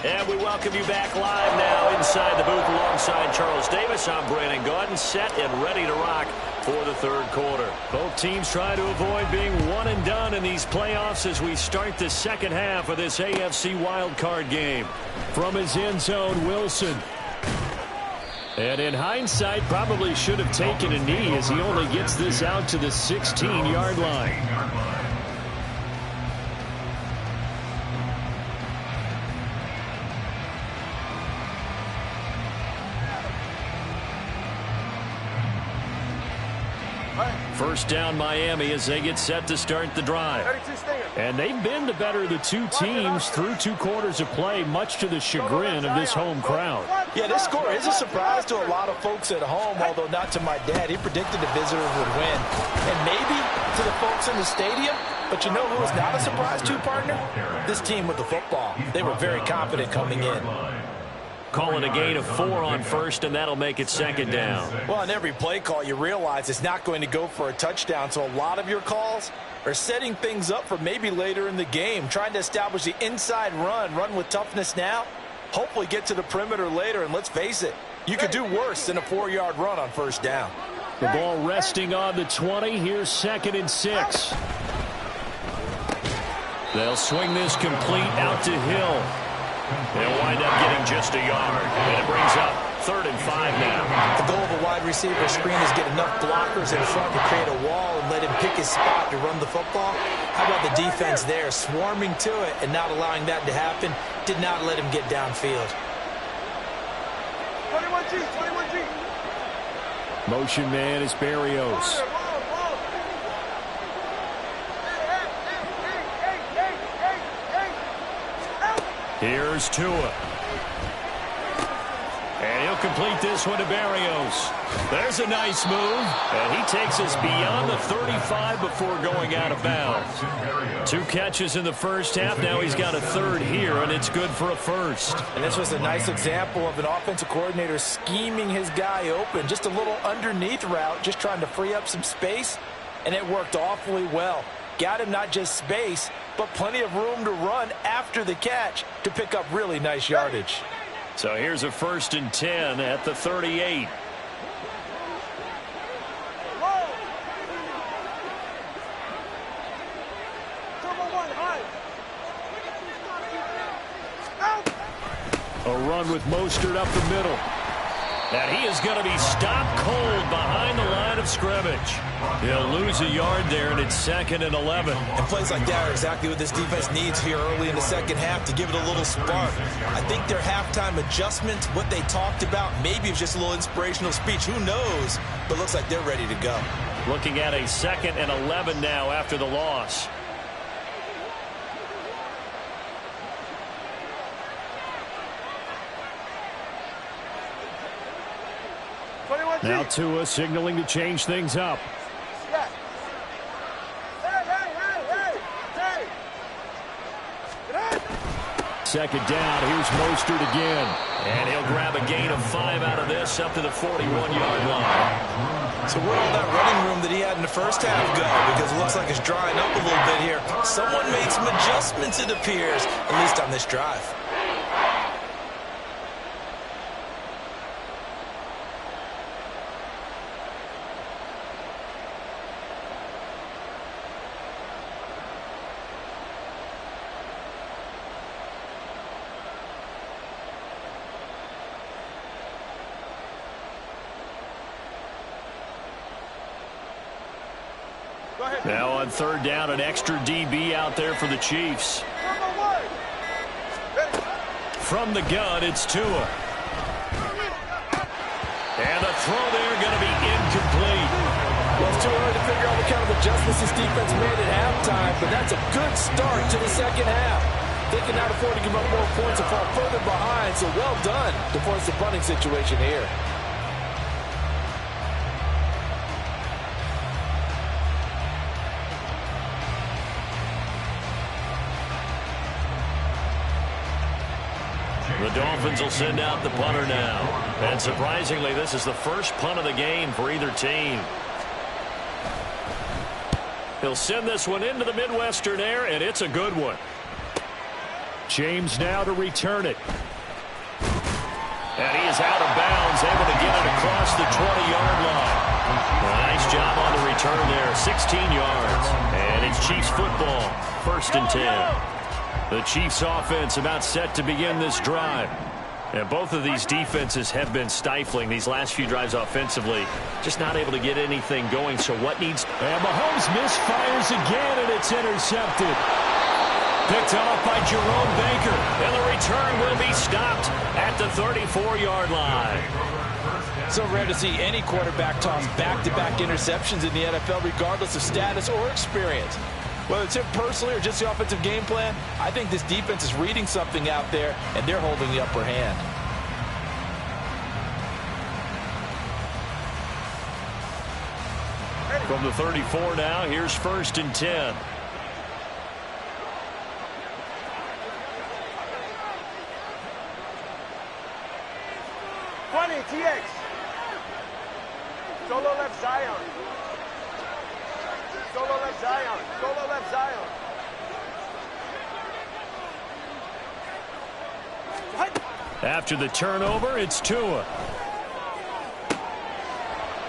And we welcome you back live now inside the booth alongside Charles Davis. I'm Brandon Gaudin, set and ready to rock for the third quarter. Both teams try to avoid being one and done in these playoffs as we start the second half of this AFC wildcard game. From his end zone, Wilson. And in hindsight, probably should have taken a knee as he only gets this out to the 16-yard line. First down Miami as they get set to start the drive. And they've been the better of the two teams through 2 quarters of play, much to the chagrin of this home crowd. Yeah, this score is a surprise to a lot of folks at home, although not to my dad. He predicted the visitors would win. And maybe to the folks in the stadium, but you know who was not a surprise to, partner? This team with the football. They were very confident coming in. Calling a gain of 4 on first, and that'll make it second down. Well, on every play call, you realize it's not going to go for a touchdown, so a lot of your calls are setting things up for maybe later in the game, trying to establish the inside run with toughness now, hopefully get to the perimeter later, and let's face it, you could do worse than a 4-yard run on first down. The ball resting on the 20. Here's 2nd and 6. They'll swing this complete out to Hill. They'll wind up getting just a yard. And it brings up 3rd and 5 now. The goal of a wide receiver screen is get enough blockers in front to create a wall and let him pick his spot to run the football. How about the defense there, swarming to it and not allowing that to happen? Did not let him get downfield. 21G, 21G. Motion man is Berrios. Here's Tua. And he'll complete this one to Berrios. There's a nice move. And he takes us beyond the 35 before going out of bounds. 2 catches in the first half. Now he's got a 3rd here, and it's good for a 1st. And this was a nice example of an offensive coordinator scheming his guy open. Just a little underneath route, just trying to free up some space, and it worked awfully well. Got him not just space, but plenty of room to run after the catch to pick up really nice yardage. So here's a 1st and 10 at the 38. A run with Mostert up the middle. And he is going to be stopped cold behind the line of scrimmage. He'll lose a yard there, and it's 2nd and 11. And plays like that are exactly what this defense needs here early in the second half to give it a little spark. I think their halftime adjustment, what they talked about, maybe it was just a little inspirational speech. Who knows? But looks like they're ready to go. Looking at a 2nd and 11 now after the loss. Now Tua signaling to change things up. Second down. Here's Mostert again. And he'll grab a gain of 5 out of this up to the 41-yard line. So where'd all that running room that he had in the first half go? Because it looks like it's drying up a little bit here. Someone made some adjustments, it appears, at least on this drive. Now on 3rd down, an extra DB out there for the Chiefs. From the gun, it's Tua. And the throw there going to be incomplete. Well, it's too early to figure out what kind of adjustments this defense made at halftime, but that's a good start to the second half. They can not afford to give up more points and fall further behind, so well done to force the punting situation here. The Dolphins will send out the punter now. And surprisingly, this is the first punt of the game for either team. He'll send this one into the Midwestern air, and it's a good one. James now to return it. And he is out of bounds, able to get it across the 20-yard line. Nice job on the return there, 16 yards. And it's Chiefs football, 1st and 10. The Chiefs offense about set to begin this drive. And both of these defenses have been stifling these last few drives offensively. Just not able to get anything going. So what needs... And Mahomes misfires again, and it's intercepted. Picked off by Jerome Baker. And the return will be stopped at the 34-yard line. So rare to see any quarterback toss back-to-back interceptions in the NFL, regardless of status or experience. Whether it's him personally or just the offensive game plan, I think this defense is reading something out there, and they're holding the upper hand. From the 34 now, here's 1st and 10. TX. Solo left Zion. Solo left Zion. Solo left Zion. After the turnover, it's Tua.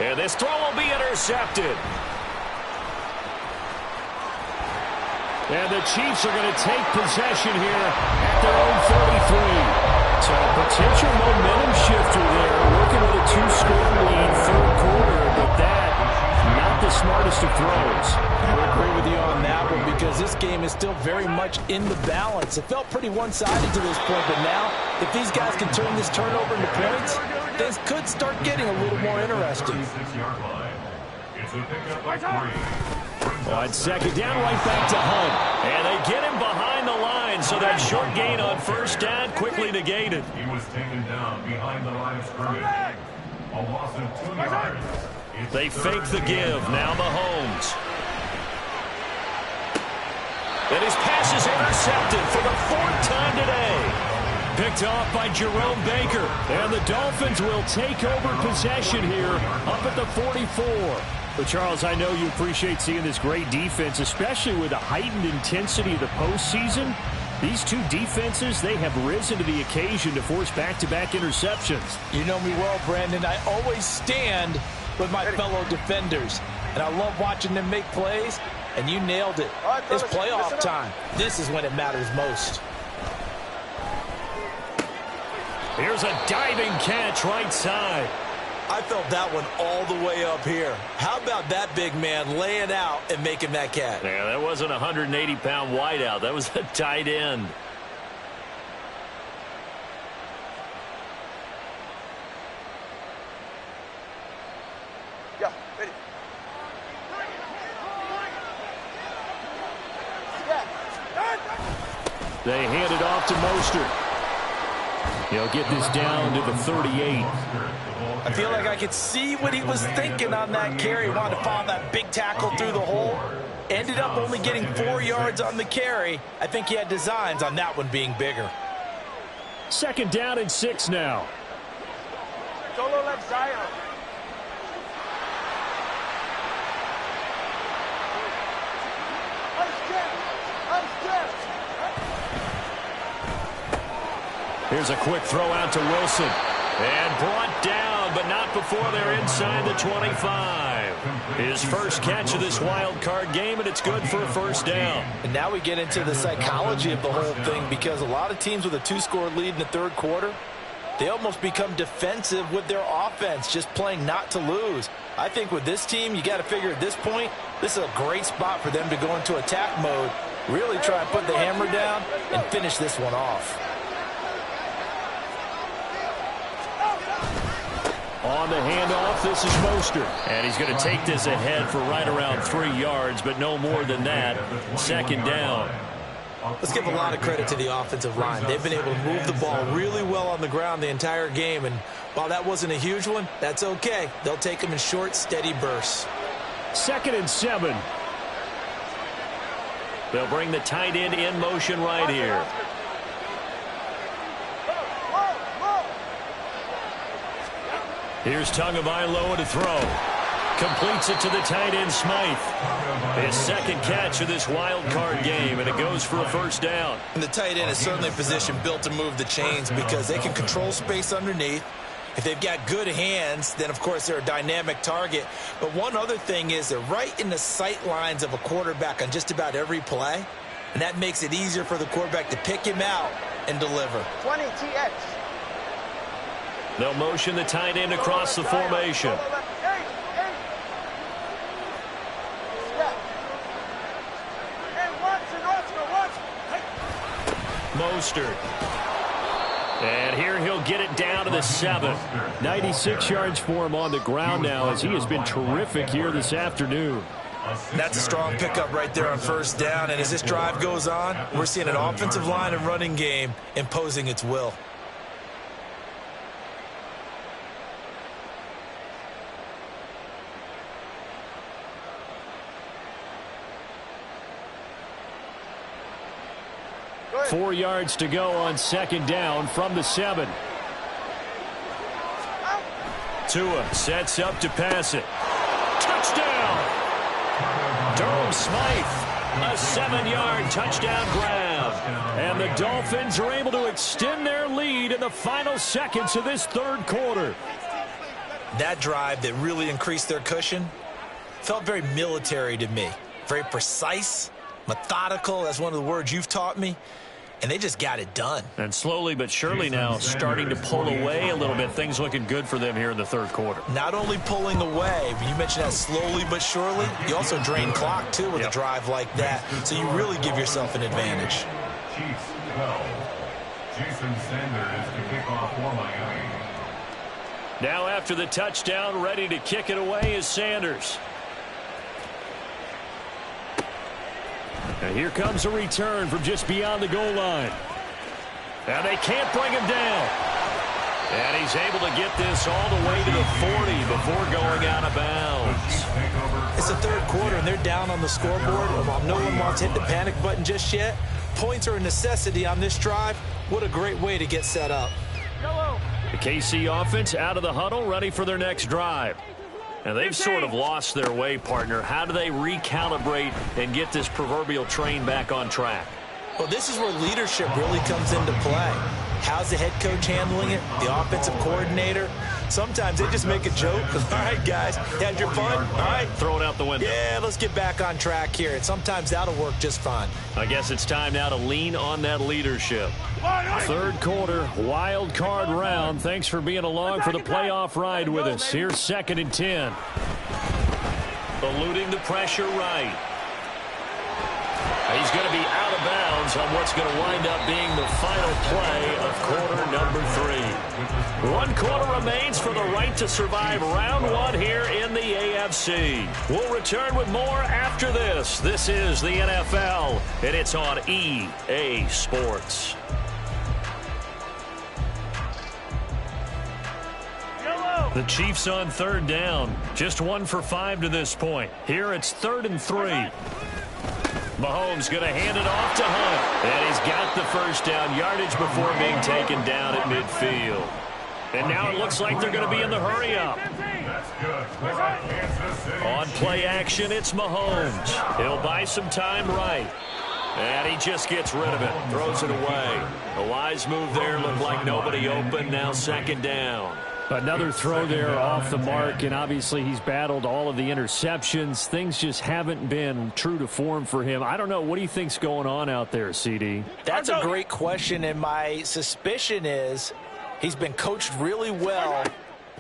And this throw will be intercepted. And the Chiefs are going to take possession here at their own 33. So a potential momentum shifter there, working with a 2-score lead, third quarter, but that, not the smartest of throws. I would agree with you on that one because this game is still very much in the balance. It felt pretty one-sided to this point, but now, if these guys can turn this turnover into points, things could start getting a little more interesting. It's a pickup by 3. On second down, right back to Hunt. And they get him behind the line, so that short gain on first down quickly negated. He was taken down behind the line of scrimmage. A loss of 2 yards. They fake the give. Now Mahomes. And his pass is intercepted for the 4th time today. Picked off by Jerome Baker. And the Dolphins will take over possession here up at the 44. But, Charles, I know you appreciate seeing this great defense, especially with the heightened intensity of the postseason. These two defenses, they have risen to the occasion to force back-to-back interceptions. You know me well, Brandon. I always stand with my fellow defenders, and I love watching them make plays, and you nailed it. It's playoff time. This is when it matters most. Here's a diving catch right side. I felt that one all the way up here. How about that big man laying out and making that catch? Yeah, that wasn't a 180-pound wideout. That was a tight end. Yeah, ready. They hand it off to Mostert. He'll get this down to the 38. I feel like I could see what he was thinking on that carry. Wanted to follow that big tackle through the hole. Ended up only getting 4 yards on the carry. I think he had designs on that one being bigger. Second down and 6 now. Solo left Zion. Here's a quick throw out to Wilson. And brought down, but not before they're inside the 25. His first catch of this wild card game, and it's good for a first down. And now we get into the psychology of the whole thing, because a lot of teams with a 2-score lead in the third quarter, they almost become defensive with their offense, just playing not to lose. I think with this team, you got to figure at this point, this is a great spot for them to go into attack mode, really try and put the hammer down and finish this one off. On the handoff, this is Mostert. And he's going to take this ahead for right around 3 yards, but no more than that. Second down. Let's give a lot of credit to the offensive line. They've been able to move the ball really well on the ground the entire game, and while that wasn't a huge one, that's okay. They'll take them in short, steady bursts. 2nd and 7. They'll bring the tight end in motion right here. Here's Tagovailoa to throw. Completes it to the tight end, Smythe. His second catch of this wild card game, and it goes for a first down. And the tight end is certainly a position built to move the chains because they can control space underneath. If they've got good hands, then, of course, they're a dynamic target. But one other thing is they're right in the sight lines of a quarterback on just about every play, and that makes it easier for the quarterback to pick him out and deliver. 20 TX. They'll motion the tight end across the formation. Mostert. And here he'll get it down to the 7. 96 yards for him on the ground now, as he has been terrific here this afternoon. That's a strong pickup right there on first down. And as this drive goes on, we're seeing an offensive line and running game imposing its will. Four yards to go on second down from the 7. Tua sets up to pass it. Touchdown! Durham Smythe, a 7-yard touchdown grab. And the Dolphins are able to extend their lead lead in the final seconds of this third quarter. That drive that really increased their cushion felt very military to me. Very precise, methodical. That's one of the words you've taught me. And they just got it done. And slowly but surely now starting to pull away a little bit. Things looking good for them here in the third quarter. Not only pulling away, but you mentioned that slowly but surely. You also drain clock, too, with a drive like that. So you really give yourself an advantage. Chiefs 12. Jason Sanders to kick off for Miami. Now after the touchdown, ready to kick it away is Sanders. And here comes a return from just beyond the goal line. And they can't bring him down. And he's able to get this all the way to the 40 before going out of bounds. It's the third quarter, and they're down on the scoreboard. And while no one wants to hit the panic button just yet, points are a necessity on this drive. What a great way to get set up. The KC offense out of the huddle, ready for their next drive. And they've sort of lost their way, partner. How do they recalibrate and get this proverbial train back on track? Well, this is where leadership really comes into play. How's the head coach handling it? The offensive coordinator? Sometimes they just make a joke. All right, guys, had your fun? All right. Throw it out the window. Yeah, let's get back on track here. And sometimes that'll work just fine. I guess it's time now to lean on that leadership. Third quarter, wild card round. Thanks for being along for the playoff ride with us. Here's 2nd and 10. Eluding the pressure right. He's going to be out of bounds on what's going to wind up being the final play of quarter number 3. 1 quarter remains for the right to survive round 1 here in the AFC. We'll return with more after this. This is the NFL, and it's on EA Sports. The Chiefs on 3rd down. Just 1 for 5 to this point. Here it's 3rd and 3. Mahomes going to hand it off to Hunt. And he's got the first down yardage before being taken down at midfield. And now it looks like they're going to be in the hurry-up. On play action, it's Mahomes. He'll buy some time right. And he just gets rid of it. Throws it away. A wise move there. Looked like nobody open. Now 2nd down. Another throw there off the mark, and obviously he's battled all of the interceptions. Things just haven't been true to form for him. I don't know. What do you think's going on out there, CD? That's a great question, and my suspicion is he's been coached really well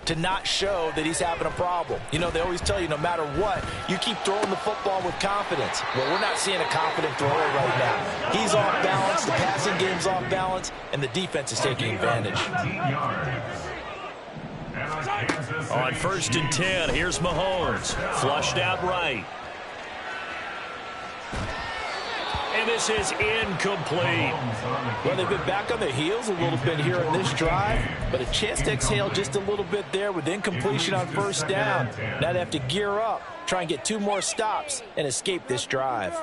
to not show that he's having a problem. You know, they always tell you no matter what, you keep throwing the football with confidence. Well, we're not seeing a confident thrower right now. He's off balance, the passing game's off balance, and the defense is taking advantage. On 1st and 10, here's Mahomes. Flushed out right. And this is incomplete. Well, they've been back on their heels a little bit here in this drive, but a chance to exhale just a little bit there with incompletion on 1st down. Now they have to gear up, try and get 2 more stops, and escape this drive.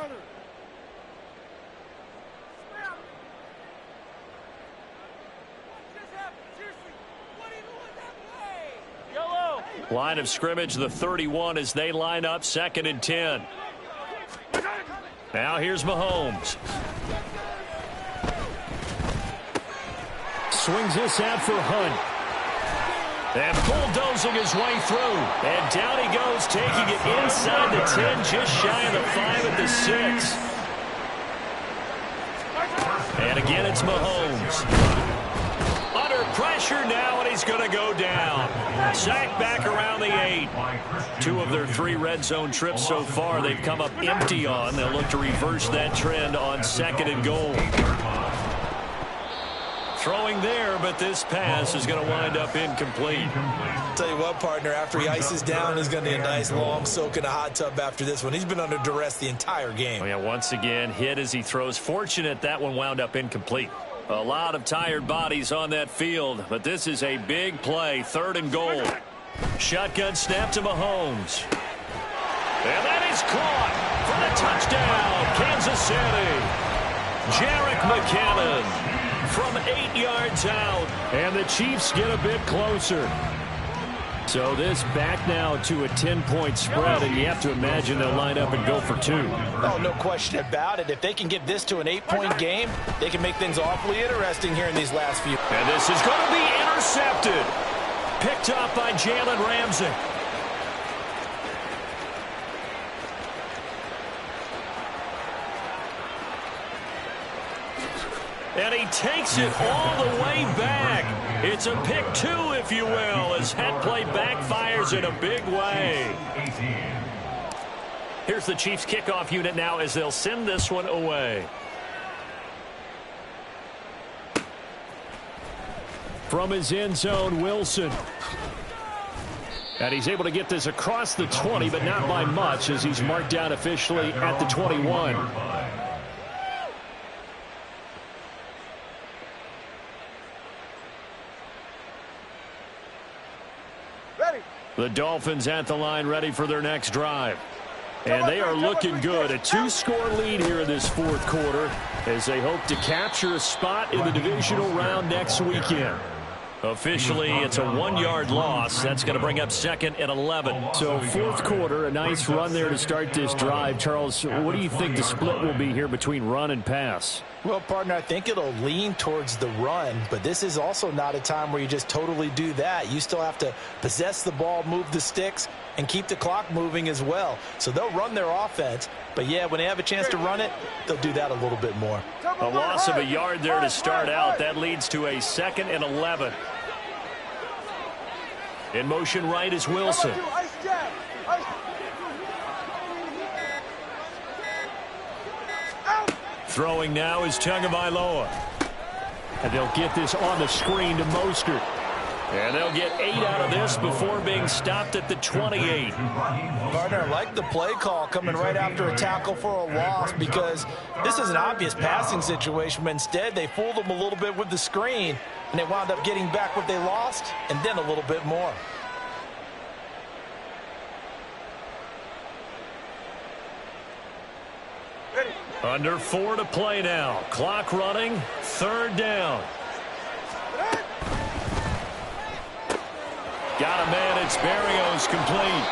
Line of scrimmage, the 31 as they line up 2nd and 10. Now here's Mahomes. Swings this out for Hunt. And bulldozing his way through. And down he goes, taking it inside the 10, just shy of the 5 at the 6. And again, it's Mahomes. Under pressure now, and he's going to go down. Sacked back around the 8. 2 of their 3 red zone trips so far they've come up empty on. They'll look to reverse that trend on 2nd and goal. Throwing there, but this pass is going to wind up incomplete. Tell you what, partner, after he ices down, he's going to need a nice long soak in a hot tub after this one. He's been under duress the entire game. Oh, yeah, once again, hit as he throws. Fortunate that one wound up incomplete. A lot of tired bodies on that field, but this is a big play. 3rd and goal. Shotgun snap to Mahomes. And that is caught for the touchdown, Kansas City. Jerick McKinnon from 8 yards out. And the Chiefs get a bit closer. So this back now to a 10-point spread, and you have to imagine they'll line up and go for 2. Oh, no question about it. If they can get this to an 8-point game, they can make things awfully interesting here in these last few. And this is going to be intercepted. Picked up by Jalen Ramsey. And he takes it all the way back. It's a pick 2, if you will, as head play backfires in a big way. Here's the Chiefs kickoff unit now as they'll send this one away. From his end zone, Wilson. And he's able to get this across the 20, but not by much, as he's marked down officially at the 21. The Dolphins at the line, ready for their next drive. And they are looking good. A 2-score lead here in this fourth quarter as they hope to capture a spot in the divisional round next weekend. Officially, it's a 1-yard loss. That's going to bring up 2nd and 11. So fourth quarter, a nice run there to start this drive. Charles, what do you think the split will be here between run and pass? Well, partner, I think it'll lean towards the run, but this is also not a time where you just totally do that. You still have to possess the ball, move the sticks, and keep the clock moving as well. So they'll run their offense, but yeah, when they have a chance to run it, they'll do that a little bit more. A loss of a yard there to start out. That leads to a 2nd and 11. In motion right is Wilson. Throwing now is Tagovailoa. And they'll get this on the screen to Mostert. And they'll get 8 out of this before being stopped at the 28. Gardner, I like the play call coming right after a tackle for a loss, because this is an obvious passing situation, but instead they fooled them a little bit with the screen, and they wound up getting back what they lost and then a little bit more. Under 4 to play now. Clock running. 3rd down. Got a man. It's Berrios complete.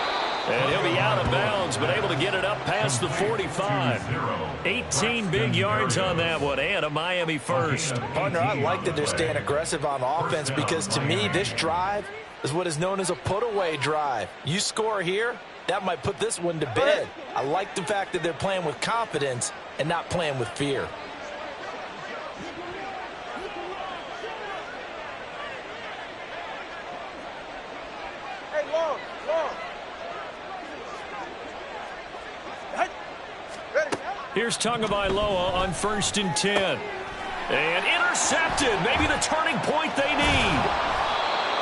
And he'll be out of bounds, but able to get it up past the 45. 18 big yards on that one, and a Miami first. Partner, I like that they're staying aggressive on offense, because to me, this drive is what is known as a put-away drive. You score here, that might put this one to bed. I like the fact that they're playing with confidence and not playing with fear. Hey, long. Here's Tagovailoa on 1st and 10. And intercepted. Maybe the turning point they need.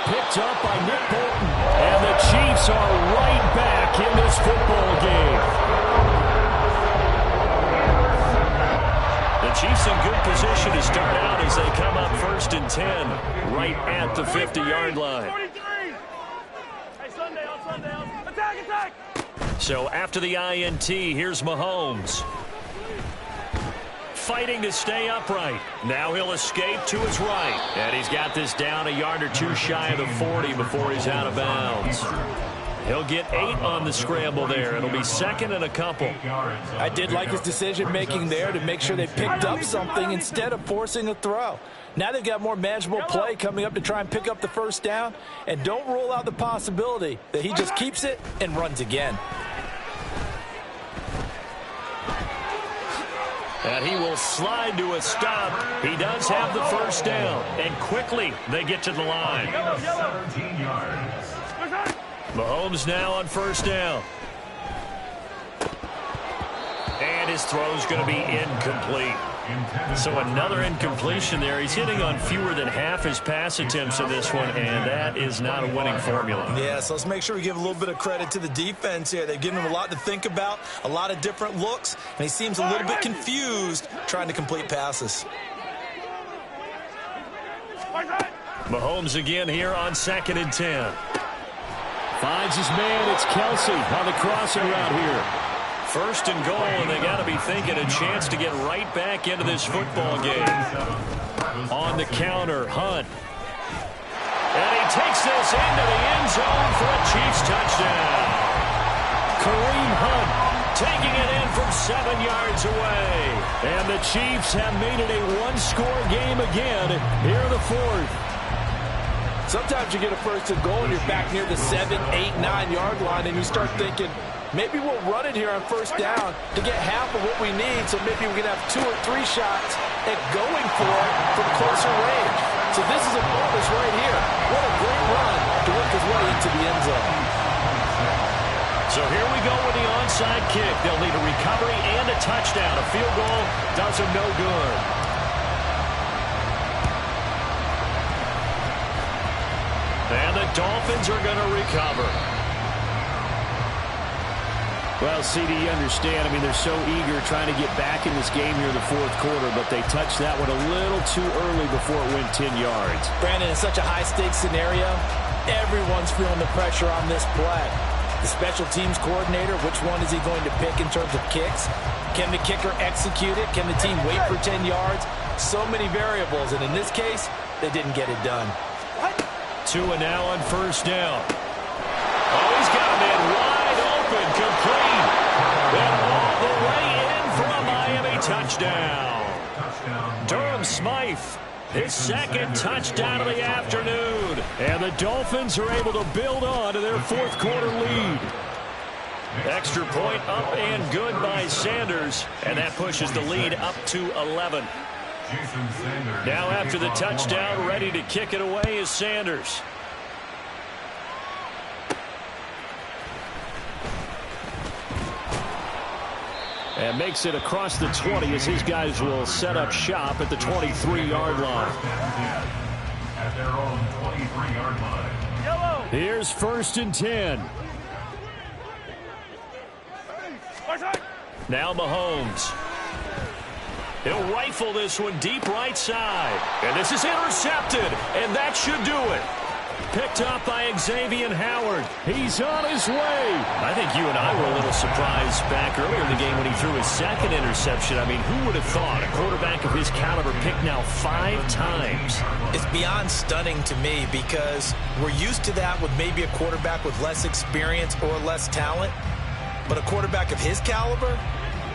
Picked up by Nick Bolton. And the Chiefs are right back in this football game. The Chiefs in good position to start out as they come up 1st and 10 right at the 50-yard line. Hey, Sunday. Attack! So after the INT, here's Mahomes. Fighting to stay upright. Now he'll escape to his right. And he's got this down a yard or 2 shy of the 40 before he's out of bounds. He'll get 8 on the scramble there. It'll be 2nd and a couple. I did like his decision-making there to make sure they picked up something instead of forcing a throw. Now they've got more manageable play coming up to try and pick up the 1st down. And don't rule out the possibility that he just keeps it and runs again. And he will slide to a stop. He does have the 1st down. And quickly they get to the line. 17 yards. Mahomes now on 1st down. And his throw's going to be incomplete. So another incompletion there. He's hitting on fewer than half his pass attempts in this one, and that is not a winning formula. Yeah, so let's make sure we give a little bit of credit to the defense here. They've given him a lot to think about, a lot of different looks, and he seems a little bit confused trying to complete passes. Mahomes again here on 2nd and 10. Finds his man. It's Kelsey on the crossing route here. 1st and goal, and they got to be thinking a chance to get right back into this football game. On the counter, Hunt. And he takes this into the end zone for a Chiefs touchdown. Kareem Hunt taking it in from 7 yards away. And the Chiefs have made it a one-score game again here in the fourth. Sometimes you get a first and goal and you're back near the 7, 8, 9-yard line, and you start thinking, maybe we'll run it here on first down to get half of what we need, so maybe we can have 2 or 3 shots at going for it from closer range. So this is a bonus right here. What a great run to work his way into the end zone. So here we go with the onside kick. They'll need a recovery and a touchdown. A field goal does them no good. And the Dolphins are going to recover. Well, CD, you understand. I mean, they're so eager trying to get back in this game here in the fourth quarter, but they touched that one a little too early before it went 10 yards. Brandon, in such a high-stakes scenario, everyone's feeling the pressure on this play. The special teams coordinator, which one is he going to pick in terms of kicks? Can the kicker execute it? Can the team wait for 10 yards? So many variables, and in this case, they didn't get it done. Tua now on first down. Oh, he's got him in wide open, complete. And all the way in for a Miami touchdown. Durham Smythe, his second touchdown of the afternoon. And the Dolphins are able to build on to their fourth quarter lead. Extra point up and good by Sanders. And that pushes the lead up to 11. Now after the touchdown, ready to kick it away is Sanders. And makes it across the 20 as his guys will set up shop at the 23-yard line. At their own 23-yard line. Here's first and 10. Now Mahomes. He'll rifle this one deep right side. And this is intercepted. And that should do it. Picked up by Xavier Howard. He's on his way. I think you and I were a little surprised back earlier in the game when he threw his second interception. I mean, who would have thought a quarterback of his caliber picked now 5 times? It's beyond stunning to me because we're used to that with maybe a quarterback with less experience or less talent. But a quarterback of his caliber,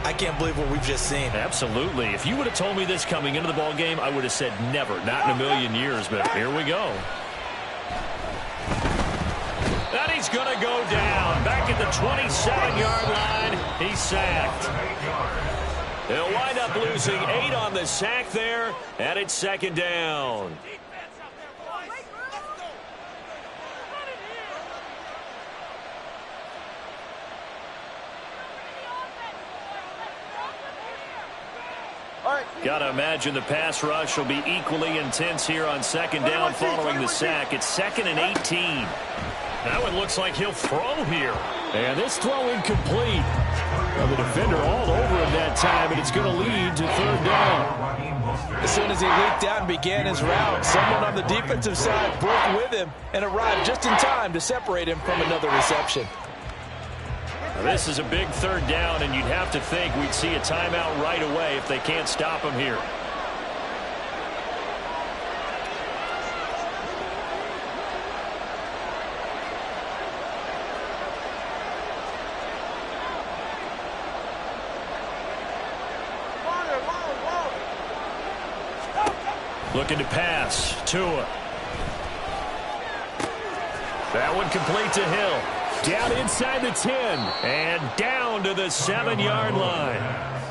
I can't believe what we've just seen. Absolutely. If you would have told me this coming into the ball game, I would have said never, not in a million years. But here we go. And he's going to go down. Back at the 27-yard line, he's sacked. He'll wind up losing 8 on the sack there, and it's second down. Got to imagine the pass rush will be equally intense here on second down following the sack. It's 2nd and 18. Now it looks like he'll throw here. And this throw incomplete. Well, the defender all over him that time, and it's going to lead to third down. As soon as he leaked out and began his route, someone on the defensive side broke with him and arrived just in time to separate him from another reception. This is a big third down, and you'd have to think we'd see a timeout right away if they can't stop him here. Looking to pass. Tua. That one complete to Hill. Down inside the 10 and down to the 7-yard line.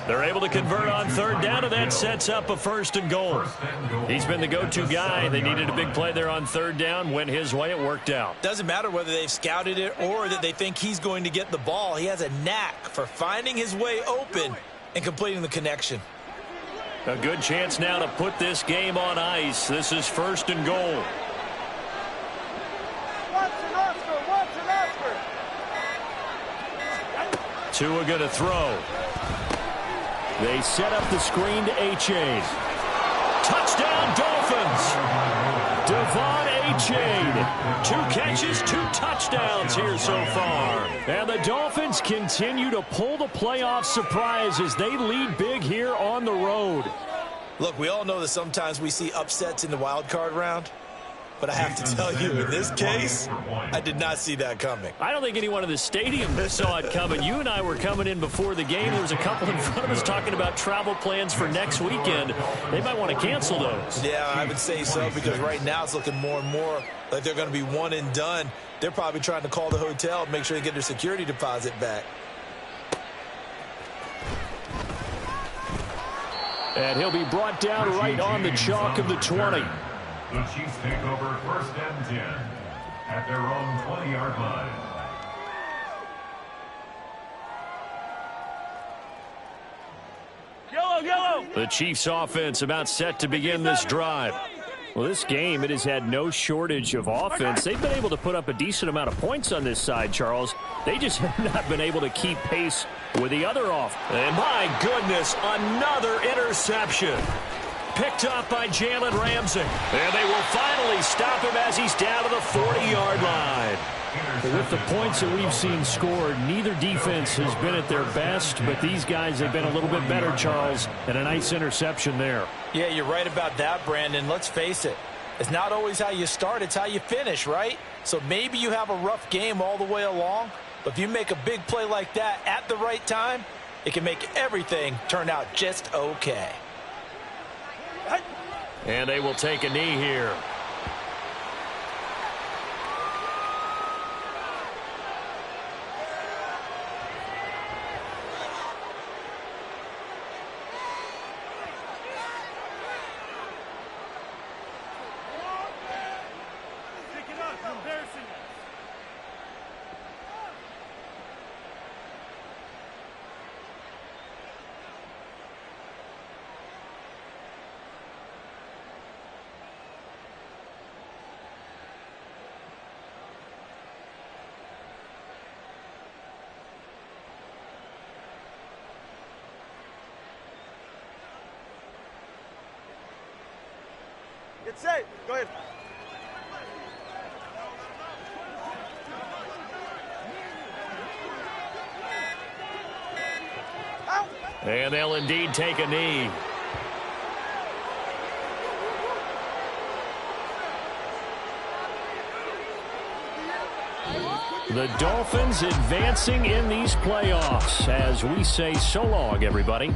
They're able to convert on third down, and that sets up a first and goal. He's been the go-to guy. They needed a big play there on third down. Went his way. It worked out. Doesn't matter whether they've scouted it or that they think he's going to get the ball. He has a knack for finding his way open and completing the connection. A good chance now to put this game on ice. This is first and goal. Tua going to throw. They set up the screen to A-Chain. Touchdown, Dolphins! Devon A-Chain. 2 catches, 2 touchdowns here so far. And the Dolphins continue to pull the playoff surprise as they lead big here on the road. Look, we all know that sometimes we see upsets in the wild card round. But I have to tell you, in this case, I did not see that coming. I don't think anyone in the stadium saw it coming. You and I were coming in before the game. There was a couple in front of us talking about travel plans for next weekend. They might want to cancel those. Yeah, I would say so, because right now it's looking more and more like they're going to be one and done. They're probably trying to call the hotel and make sure they get their security deposit back. And he'll be brought down right on the chalk of the 20. The Chiefs take over 1st and 10 at their own 20-yard line. Yellow. The Chiefs offense about set to begin this drive. Well, this game, it has had no shortage of offense. They've been able to put up a decent amount of points on this side, Charles. They just have not been able to keep pace with the other off. And my goodness, another interception. Picked up by Jalen Ramsey. And they will finally stop him as he's down to the 40-yard line. With the points that we've seen scored, neither defense has been at their best, but these guys have been a little bit better, Charles, and a nice interception there. Yeah, you're right about that, Brandon. Let's face it. It's not always how you start, it's how you finish, right? So maybe you have a rough game all the way along, but if you make a big play like that at the right time, it can make everything turn out just okay. And they will take a knee here. Get set. Go ahead. And they'll indeed take a knee. The Dolphins advancing in these playoffs as we say so long, everybody.